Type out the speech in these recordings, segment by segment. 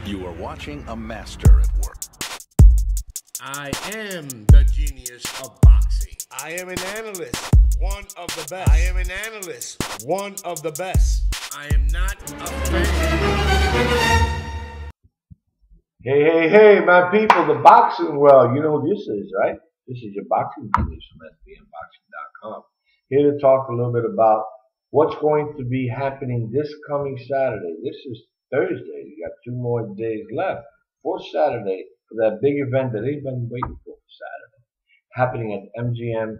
You are watching a master at work. I am the genius of boxing. I am an analyst, one of the best. I am an analyst, one of the best. I am not a fan. Hey, my people, the boxing world. You know who this is, right? This is your boxing genius from SBMBoxing.com. Here to talk a little bit about what's going to be happening this coming Saturday. This is Thursday. You got 2 more days left for Saturday for that big event that they've been waiting for Saturday. Happening at MGM,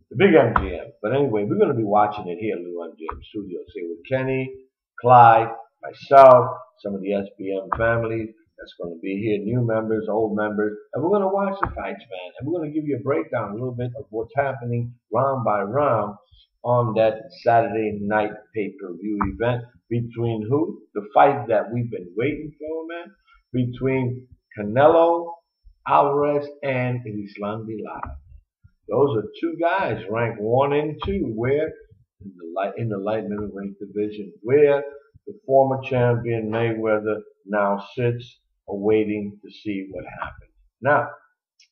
the big MGM. But anyway, we're going to be watching it here at Little MGM Studios. Here with Kenny, Clyde, myself, some of the SBM families that's going to be here, new members, old members. And we're going to watch the fights, man. And we're going to give you a breakdown a little bit of what's happening round by round on that Saturday night pay-per-view event between who? The fight that we've been waiting for, man. Between Canelo, Alvarez, and Erislandy, Lara. Those are 2 guys ranked 1 and 2, where in the light middleweight division, where the former champion Mayweather now sits awaiting to see what happens. Now,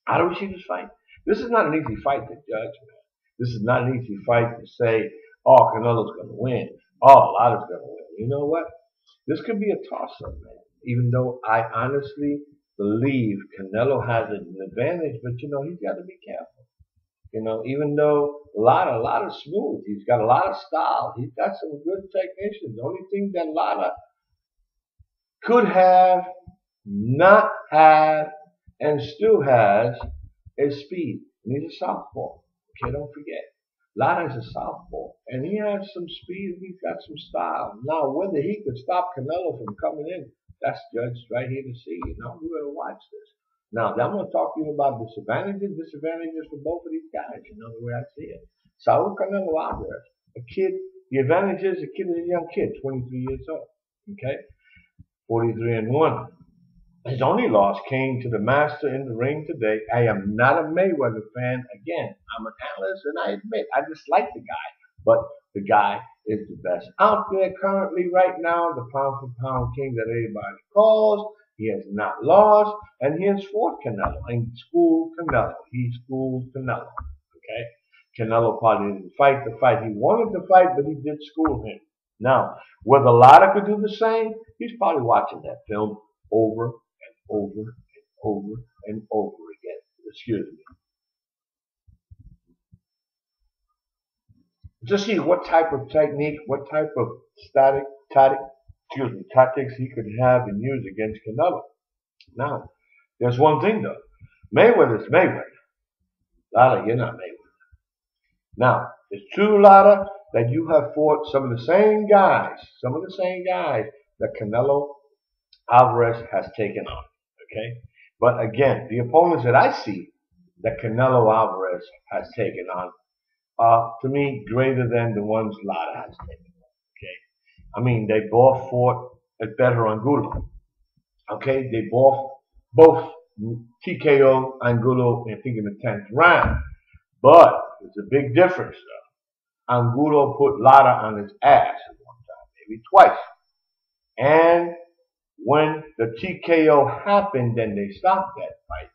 how do we see this fight? This is not an easy fight to judge, man. This is not an easy fight to say, oh, Canelo's going to win. Oh, Lara's going to win. You know what? This could be a toss-up, man. Even though I honestly believe Canelo has an advantage, but, you know, he's got to be careful. You know, even though Lara's smooth. He's got a lot of style. He's got some good technicians. The only thing that Lara could have, not have, and still has is speed. And he's a southpaw. Okay, don't forget. Lara is a southpaw. And he has some speed and he's got some style. Now, whether he could stop Canelo from coming in, that's judged right here to see. You know, we're going to watch this. Now, I'm going to talk to you about disadvantages for both of these guys, you know, the way I see it. Saul Canelo Alvarez, a kid, the advantage is the kid is a young kid, 23 years old, okay? 43-1. His only loss came to the master in the ring today. I am not a Mayweather fan. Again, I'm an analyst, and I admit, I dislike the guy. But the guy is the best out there currently right now, the pound-for-pound king that everybody calls. He has not lost, and he has fought Canelo and schooled Canelo. He schooled Canelo, okay? Canelo probably didn't fight the fight he wanted to fight, but he did school him. Now, whether Lara could do the same, he's probably watching that film over and over and over and over again. Excuse me. Just see what type of technique, what type of tactics he could have and use against Canelo. Now, there's one thing though. Mayweather's Mayweather. Lara, you're not Mayweather. Now, it's true, Lara, that you have fought some of the same guys that Canelo Alvarez has taken on. Okay? But again, the opponents that I see that Canelo Alvarez has taken on are, to me, greater than the ones Lara has taken on. Okay? I mean, they both fought at Better Angulo. Okay? They both TKO Angulo, I think, in the 10th round. But there's a big difference, though. Angulo put Lara on his ass at one time, maybe twice. And when the TKO happened, then they stopped that fight.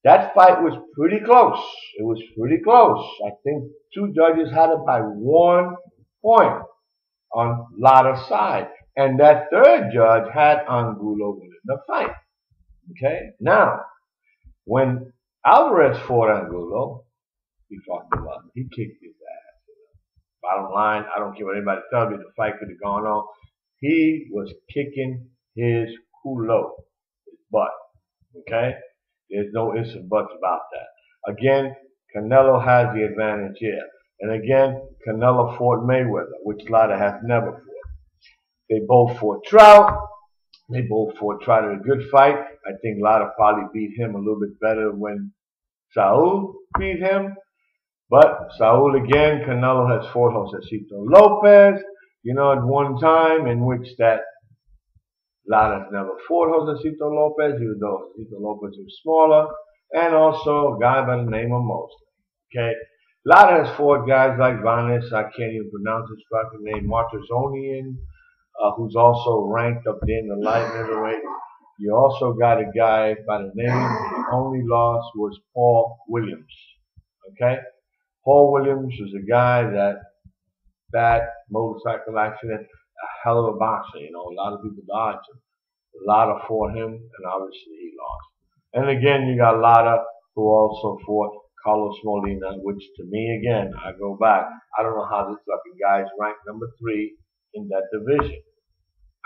That fight was pretty close. It was pretty close. I think 2 judges had it by 1 point on Lara's side. And that 3rd judge had Angulo winning the fight. Okay? Now, when Alvarez fought Angulo, he fought him up. He kicked his ass. You know. Bottom line, I don't care what anybody tells me, the fight could have gone on. He was kicking his culo, his butt. Okay? There's no ifs and buts about that. Again, Canelo has the advantage here. And again, Canelo fought Mayweather, which Lara has never fought. They both fought Trout. They both fought Trout in a good fight. I think Lara probably beat him a little bit better when Saul beat him. But Saul again, Canelo has fought Josecito Lopez, you know, at one time, in which that Lara's never fought Josecito Lopez, even though Josecito Lopez was smaller, and also a guy by the name of Mosley. Okay? Lara has fought guys like Vanes, I can't even pronounce his fucking name, Martirzonian, who's also ranked up there in the light middleweight. You also got a guy by the name, the only loss was Paul Williams. Okay? Paul Williams was a guy that bad motorcycle accident, a hell of a boxer. You know, a lot of people dodged him. Lara fought him, and obviously he lost. And again, you got Lara, who also fought Carlos Molina, which to me, again, I go back. I don't know how this lucky guy is ranked number 3 in that division.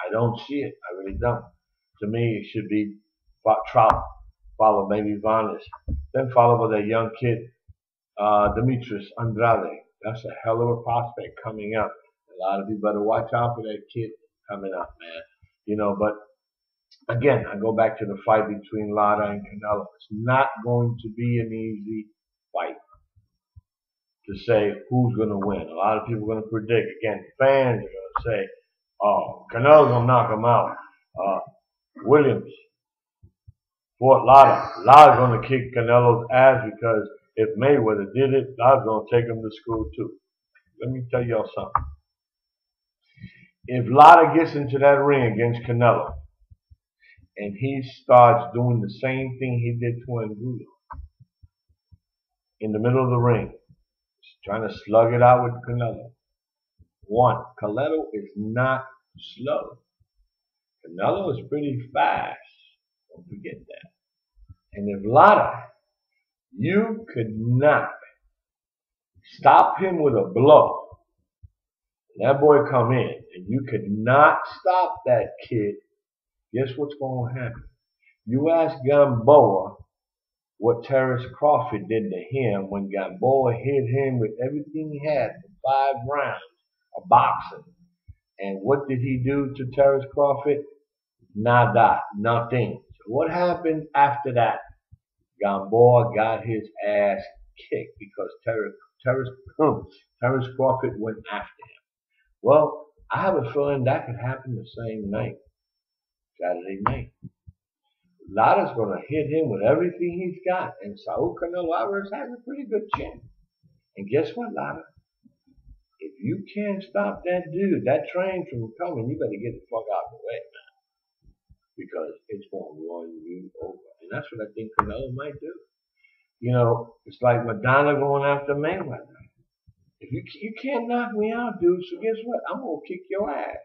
I don't see it. I really don't. To me, it should be Trout, followed maybe Vanes, then followed by that young kid, Demetrius Andrade. That's a hell of a prospect coming up. A lot of you better watch out for that kid coming up, man. You know, but again, I go back to the fight between Lara and Canelo. It's not going to be an easy fight to say who's going to win. A lot of people are going to predict. Again, fans are going to say, oh, Canelo's going to knock him out. Williams fought Lara. Lara's going to kick Canelo's ass because if Mayweather did it, Lara's going to take him to school too. Let me tell y'all something. If Lara gets into that ring against Canelo and he starts doing the same thing he did to Angulo in the middle of the ring, trying to slug it out with Canelo. One, Canelo is not slow. Canelo is pretty fast. Don't forget that. And if Lara, you could not stop him with a blow, that boy come in, and you could not stop that kid, guess what's going to happen? You ask Gamboa what Terrence Crawford did to him when Gamboa hit him with everything he had for 5 rounds of boxing. And what did he do to Terrence Crawford? Nada, nothing. So what happened after that? Gamboa got his ass kicked because Terrence Crawford went after him. Well, I have a feeling that could happen the same night, Saturday night. Lara's going to hit him with everything he's got, and Saul Canelo Alvarez has a pretty good chance. And guess what, Lara? If you can't stop that dude, that train from coming, you better get the fuck out of the way, man. Because it's going to run you over. And that's what I think Canelo might do. You know, it's like Madonna going after Mayweather. If you can't knock me out, dude, so guess what? I'm going to kick your ass.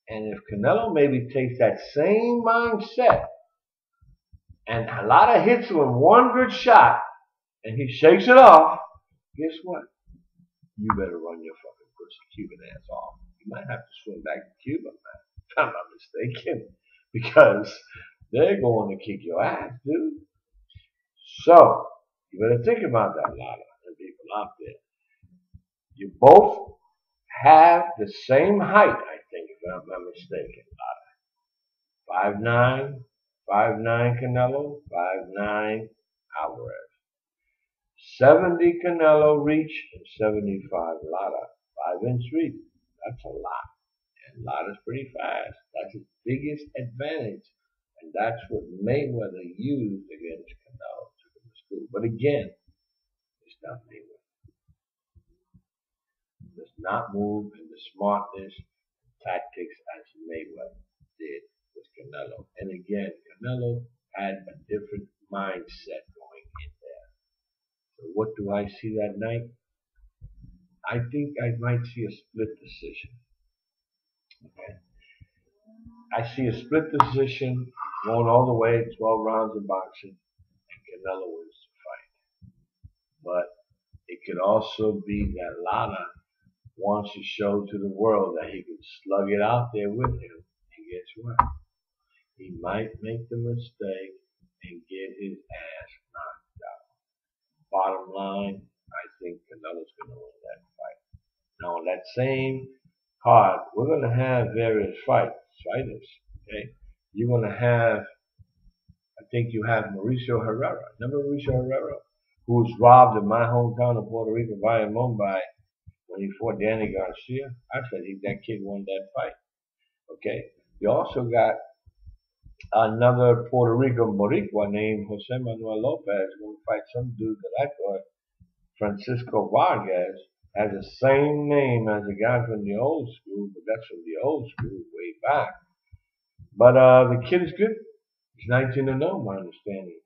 And if Canelo maybe takes that same mindset and a lot of hits him with one good shot and he shakes it off, guess what? You better run your fucking pussy Cuban ass off. You might have to swim back to Cuba, man. If I'm not mistaken. Because they're going to kick your ass, dude. So, you better think about that, Lara, and people out there. You both have the same height, I think, if I'm not mistaken, Lara. 5'9", Canelo, 5'9", Alvarez. 70 Canelo reach and 75 Lara. 5-inch reach. That's a lot. And Lara's pretty fast. That's his biggest advantage. And that's what Mayweather used against Canelo to the school. But again, it's not Mayweather. Does not move in the smartness and tactics as Mayweather did with Canelo. And again, Canelo had a different mindset going in there. So what do I see that night? I think I might see a split decision. Okay. I see a split decision going all the way, 12 rounds of boxing, and Canelo wins the fight. But it could also be that Lara wants to show to the world that he can slug it out there with him. And guess what? He might make the mistake and get his ass knocked out. Bottom line, I think Canelo's going to win that fight. Now, on that same card, we're going to have various fighters. Okay? You're going to have, I think you have Mauricio Herrera. Remember Mauricio Herrera? Who was robbed in my hometown of Puerto Rico by Mumbai when he fought Danny Garcia. I said that kid won that fight. Okay? You also got another Puerto Rican Boricua named Jose Manuel Lopez going to fight some dude that I thought, Francisco Vargas, has the same name as the guy from the old school, but that's from the old school way back. But the kid is good. He's 19 and 0, my understanding.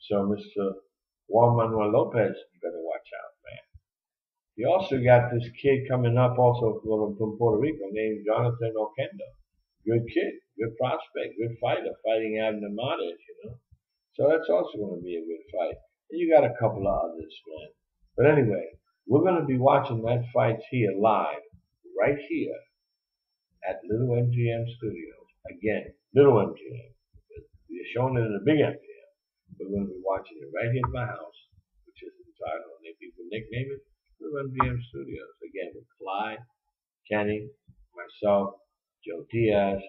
So Mr. Juan Manuel Lopez, you better watch out, man. You also got this kid coming up also from Puerto Rico named Jonathan Oquendo. Good kid, good prospect, good fighter, fighting Abnormales, you know. So that's also going to be a good fight. And you got a couple of others, man. But anyway, we're going to be watching that fight here live, right here at Little MGM Studios. Again, Little MGM. We're showing it in the Big MGM. We're going to be watching it right here at my house, which is the title, and they people nickname it Little MGM Studios. Again, with Clyde, Kenny, myself, Joe Diaz,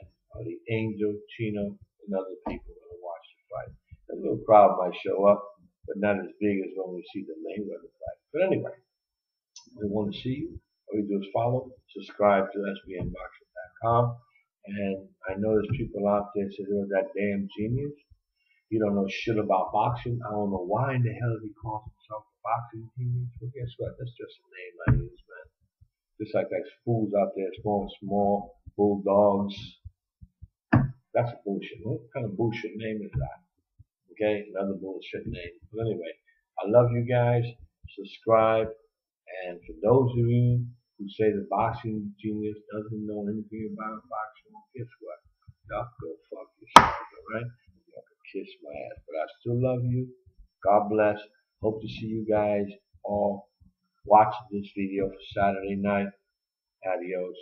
the Angel, Chino, and other people going to watch the fight. A little crowd might show up, but not as big as when we see the Mayweather fight. But anyway, we want to see you. All you do is follow, subscribe to SBMBoxing.com. And I know there's people out there saying, oh, that damn genius. He don't know shit about boxing. I don't know why in the hell he calls himself a boxing genius. Well, guess what? That's just a name I use, man. Just like there's fools out there, small bulldogs. That's a bullshit. What kind of bullshit name is that? Okay, another bullshit name. But anyway, I love you guys. Subscribe. And for those of you who say the boxing genius doesn't know anything about boxing, well, guess what? Y'all go fuck yourself, alright? Y'all can kiss my ass. But I still love you. God bless. Hope to see you guys all watching this video for Saturday night. Adios.